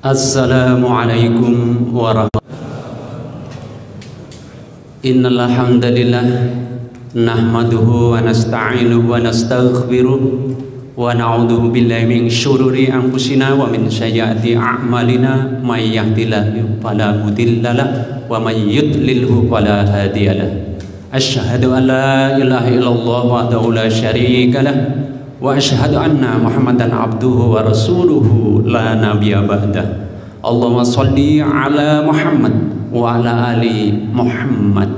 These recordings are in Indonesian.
Assalamualaikum warahmatullahi wabarakatuh. Innal hamdalillah nahmaduhu wa nasta'inuhu wa nastaghfiruh wa na'udzu billahi min syururi anfusina wa min sayyiati a'malina may yahdihillahu fala mudhillalah wa may yudlilhu fala hadiyalah. Asyhadu an la ilaha illallah wahdahu la syarikalah wa asyhadu anna Muhammadan abduhu wa rasuluhu la nabiyya ba'dah. Allahumma sholli ala Muhammad wa ala ali Muhammad.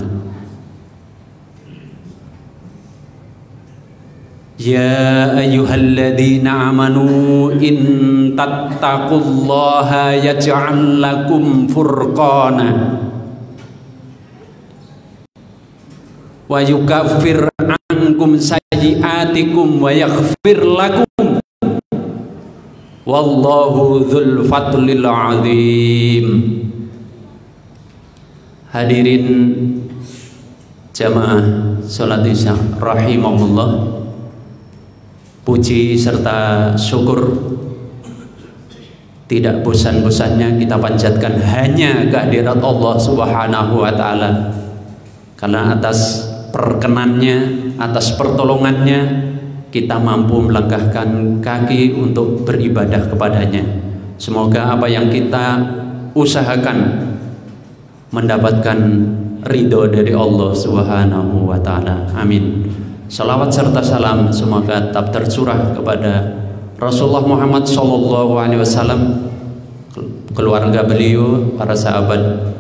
Ya ayyuhalladzina amanu in tattaqullaha yaj'al lakum furqana wa yukaffir ankum sayyi'atikum wa yaghfir lakum wallahu dzul fadlil azim. Hadirin jamaah salat Isya rahimakumullah, puji serta syukur tidak bosan-bosannya kita panjatkan hanya kehadirat Allah Subhanahu wa taala, karena atas perkenannya, atas pertolongannya kita mampu melangkahkan kaki untuk beribadah kepadanya. Semoga apa yang kita usahakan mendapatkan ridho dari Allah Subhanahu wa taala. Amin. Salawat serta salam semoga tetap tercurah kepada Rasulullah Muhammad sallallahu alaihi wasallam, keluarga beliau, para sahabat,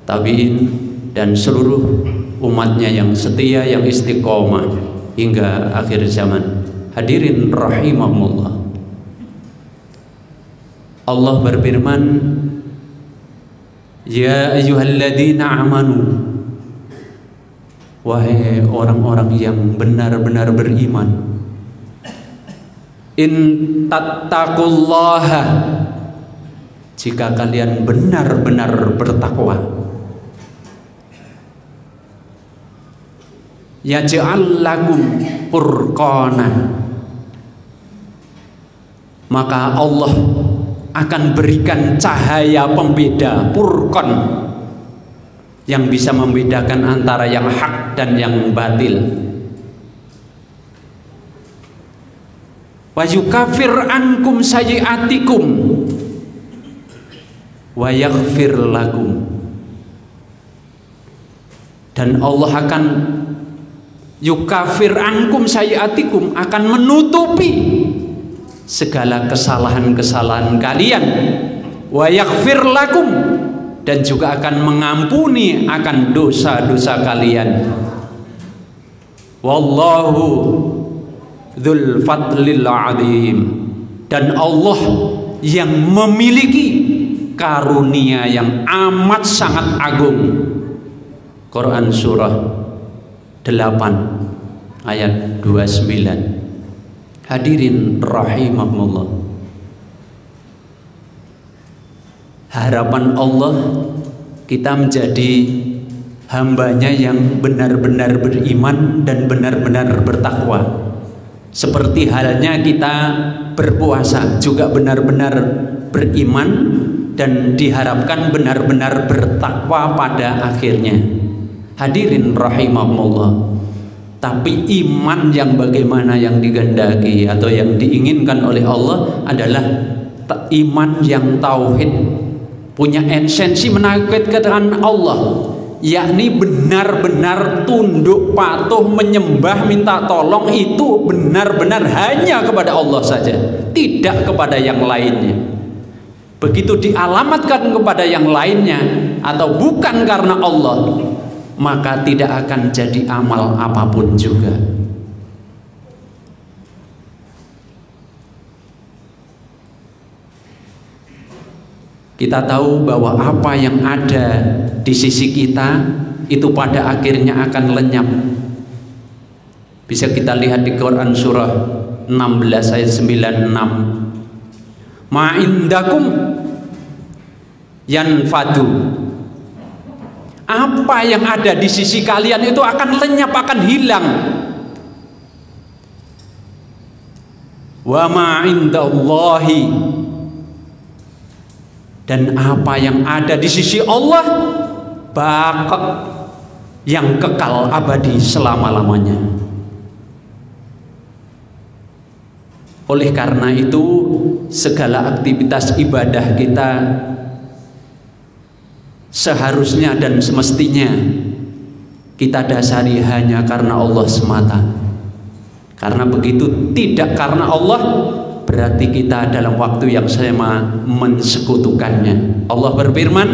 tabi'in, dan seluruh umatnya yang setia, yang istiqomah hingga akhir zaman. Hadirin rahimahumullah, Allah berfirman, ya ayyuhalladzina amanu, wahai orang-orang yang benar-benar beriman, in tattaqullaha, jika kalian benar-benar bertakwa, yaj'al lakum furqana, maka Allah akan berikan cahaya pembeda, furqan, yang bisa membedakan antara yang hak dan yang batil. Wa yukaffir ankum sayyi'atikum wa yaghfir lakum, dan Allah akan yukafir ankum sayyi'atikum, akan menutupi segala kesalahan-kesalahan kalian, wa yaghfir lakum, dan juga akan mengampuni akan dosa-dosa kalian. Wallahu dzul fadlil azim, dan Allah yang memiliki karunia yang amat sangat agung. Quran surah 8 ayat 29. Hadirin rahimahumullah, harapan Allah kita menjadi hambanya yang benar-benar beriman dan benar-benar bertakwa. Seperti halnya kita berpuasa juga benar-benar beriman dan diharapkan benar-benar bertakwa pada akhirnya. Hadirin rahimahumullah, tapi iman yang bagaimana yang digandaki atau yang diinginkan oleh Allah adalah iman yang tauhid, punya esensi menakutkan Allah, yakni benar-benar tunduk patuh menyembah minta tolong itu benar-benar hanya kepada Allah saja, tidak kepada yang lainnya. Begitu dialamatkan kepada yang lainnya atau bukan karena Allah, maka tidak akan jadi amal apapun juga. Kita tahu bahwa apa yang ada di sisi kita itu pada akhirnya akan lenyap. Bisa kita lihat di Quran surah 16 ayat 96. Ma'indakum yanfadu, apa yang ada di sisi kalian itu akan lenyap, akan hilang. Wa ma indallahi Dan apa yang ada di sisi Allah baqi, yang kekal abadi selama-lamanya. Oleh karena itu, segala aktivitas ibadah kita seharusnya dan semestinya kita dasari hanya karena Allah semata. Karena begitu tidak karena Allah, berarti kita dalam waktu yang sama mensekutukannya. Allah berfirman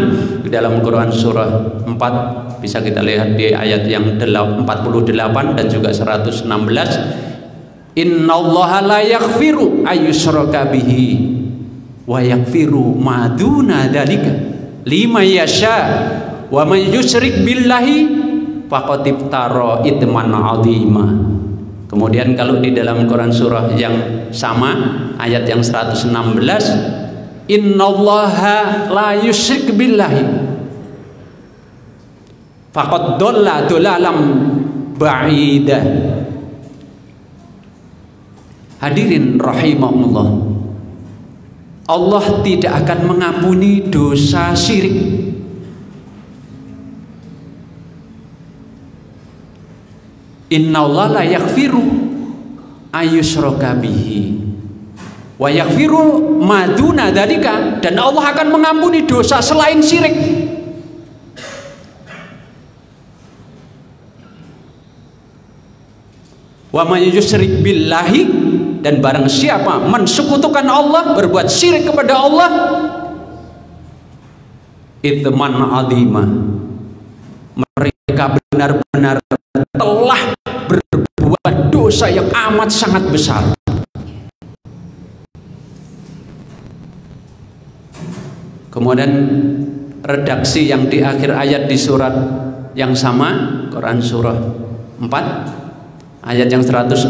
di dalam Quran surah 4, bisa kita lihat di ayat yang 48 dan juga 116. Innallaha la yaghfiru ayyushraka bihi wa yaghfiru ma duna dzalika liman yasha wa man yusyrik billahi faqad iftara itsman 'azima. Kemudian kalau di dalam Quran surah yang sama ayat yang 116, innallaha la yusyrik billahi faqad dhalla dhalalam ba'idah. Hadirin rahimahullah, Allah tidak akan mengampuni dosa syirik. Innallaha la yaghfiru ayyushraka bihi wa yaghfiru ma duna dzalika, dan Allah akan mengampuni dosa selain syirik. Wa may yusyrik billahi, dan barang siapa mensekutukan Allah, berbuat syirik kepada Allah, itsman 'azima, mereka benar-benar telah berbuat dosa yang amat sangat besar. Kemudian redaksi yang di akhir ayat di surat yang sama, Quran surah 4 ayat yang 116,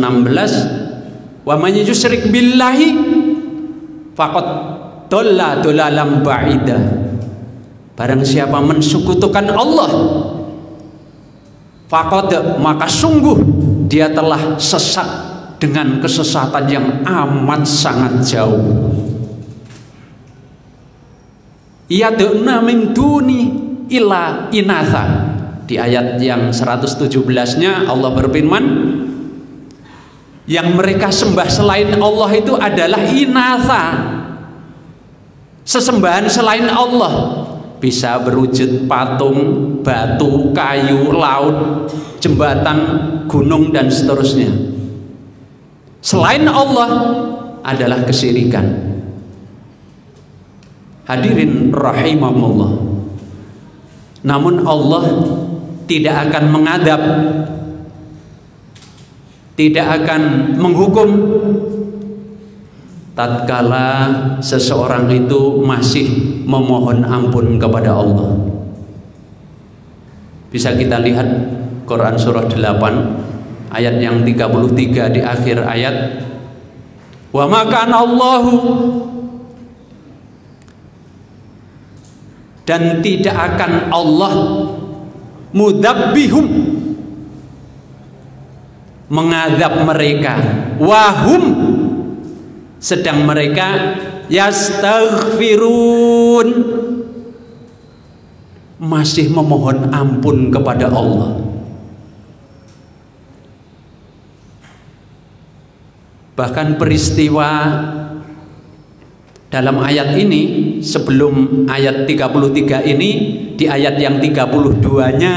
wa man yusyrik billahi faqad dhalla dhalalan ba'ida, barang siapa mensekutukan Allah, faqad, maka sungguh dia telah sesat dengan kesesatan yang amat sangat jauh. Yad'una min duni illa inatha. Di ayat yang 117-nya Allah berfirman, yang mereka sembah selain Allah itu adalah inatha, sesembahan selain Allah. Bisa berwujud patung, batu, kayu, laut, jembatan, gunung, dan seterusnya. Selain Allah adalah kesyirikan. Hadirin rahimahullah, namun Allah tidak akan mengadab, tidak akan menghukum tatkala seseorang itu masih memohon ampun kepada Allah. Bisa kita lihat Quran surah 8 ayat yang 33 di akhir ayat, wa ma kana Allahu, dan tidak akan Allah mudabbihum, mengadab mereka, wahum, sedang mereka yastaghfirun, masih memohon ampun kepada Allah. Bahkan peristiwa dalam ayat ini, sebelum ayat 33 ini, di ayat yang 32-nya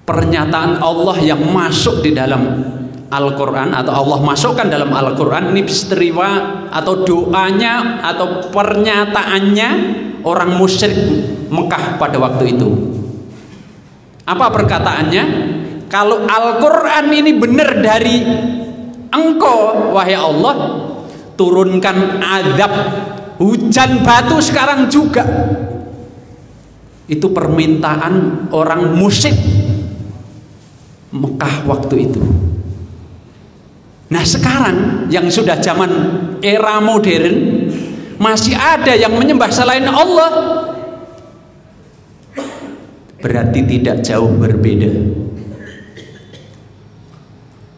pernyataan Allah yang masuk di dalam Al-Quran, atau Allah masukkan dalam Al-Quran, ini peristiwa atau doanya atau pernyataannya orang musyrik Mekah pada waktu itu. Apa perkataannya? Kalau Al-Quran ini benar dari Engkau, wahai Allah, turunkan azab hujan batu sekarang juga. Itu permintaan orang musyrik Mekah waktu itu. Nah sekarang yang sudah zaman era modern, masih ada yang menyembah selain Allah, berarti tidak jauh berbeda.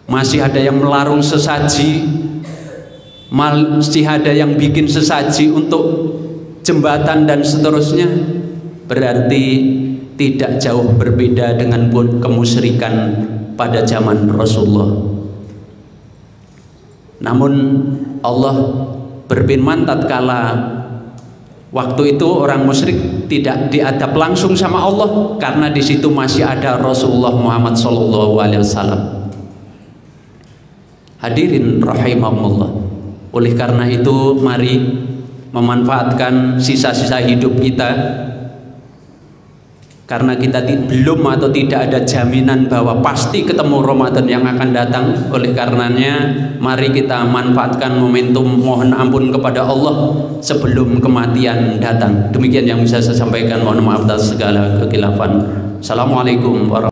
Masih ada yang melarung sesaji, masih ada yang bikin sesaji untuk jembatan dan seterusnya, berarti tidak jauh berbeda dengan kemusyrikan pada zaman Rasulullah. Namun Allah berfirman tatkala waktu itu orang musyrik tidak diadab langsung sama Allah karena di situ masih ada Rasulullah Muhammad SAW. Hadirin rahimakumullah. Oleh karena itu mari memanfaatkan sisa-sisa hidup kita, karena kita belum atau tidak ada jaminan bahwa pasti ketemu Ramadan yang akan datang. Oleh karenanya mari kita manfaatkan momentum mohon ampun kepada Allah sebelum kematian datang. Demikian yang bisa saya sampaikan, mohon maaf atas segala kekhilafan. Assalamualaikum warahmatullahi wabarakatuh.